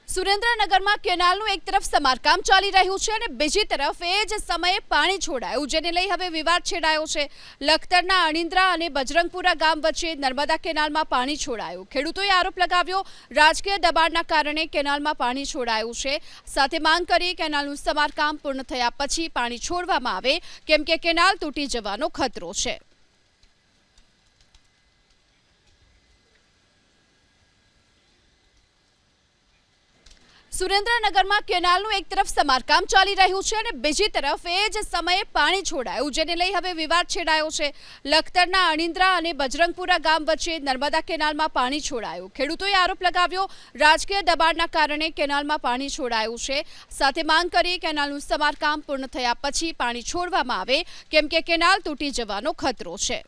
સુરેન્દ્રનગરમાં કેનાલનું એક તરફ સમારકામ ચાલી રહ્યું છે અને બીજી તરફ એ જ સમયે પાણી છોડાયું, જેને લઈ હવે વિવાદ છેડાયો છે। લખતરના અણિન્દ્રા અને બજરંગપુરા ગામ વચ્ચે નર્મદા કેનાલમાં પાણી છોડાયું। ખેડૂતોએ આરોપ લગાવ્યો, રાજકીય દબાણના કારણે કેનાલમાં પાણી છોડાયું છે। સાથે માંગ કરી કેનાલનું સમારકામ પૂર્ણ થયા પછી પાણી છોડવામાં આવે, કેમ કે કેનાલ તૂટી જવાનો ખતરો છે। સુરેન્દ્રનગરમાં કેનાલનું એક તરફ સમારકામ ચાલી રહ્યું છે અને બીજી તરફ એ જ સમયે પાણી છોડાયું, જેને લઈ હવે વિવાદ છેડાયો છે। લખતરના અણિન્દ્રા અને બજરંગપુરા ગામ વચ્ચે નર્મદા કેનાલમાં પાણી છોડાયું। ખેડૂતોએ આરોપ લગાવ્યો, રાજકીય દબાણના કારણે કેનાલમાં પાણી છોડાયું છે। સાથે માંગ કરી કેનાલનું સમારકામ પૂર્ણ થયા પછી પાણી છોડવામાં આવે, કેમ કે કેનાલ તૂટી જવાનો ખતરો છે।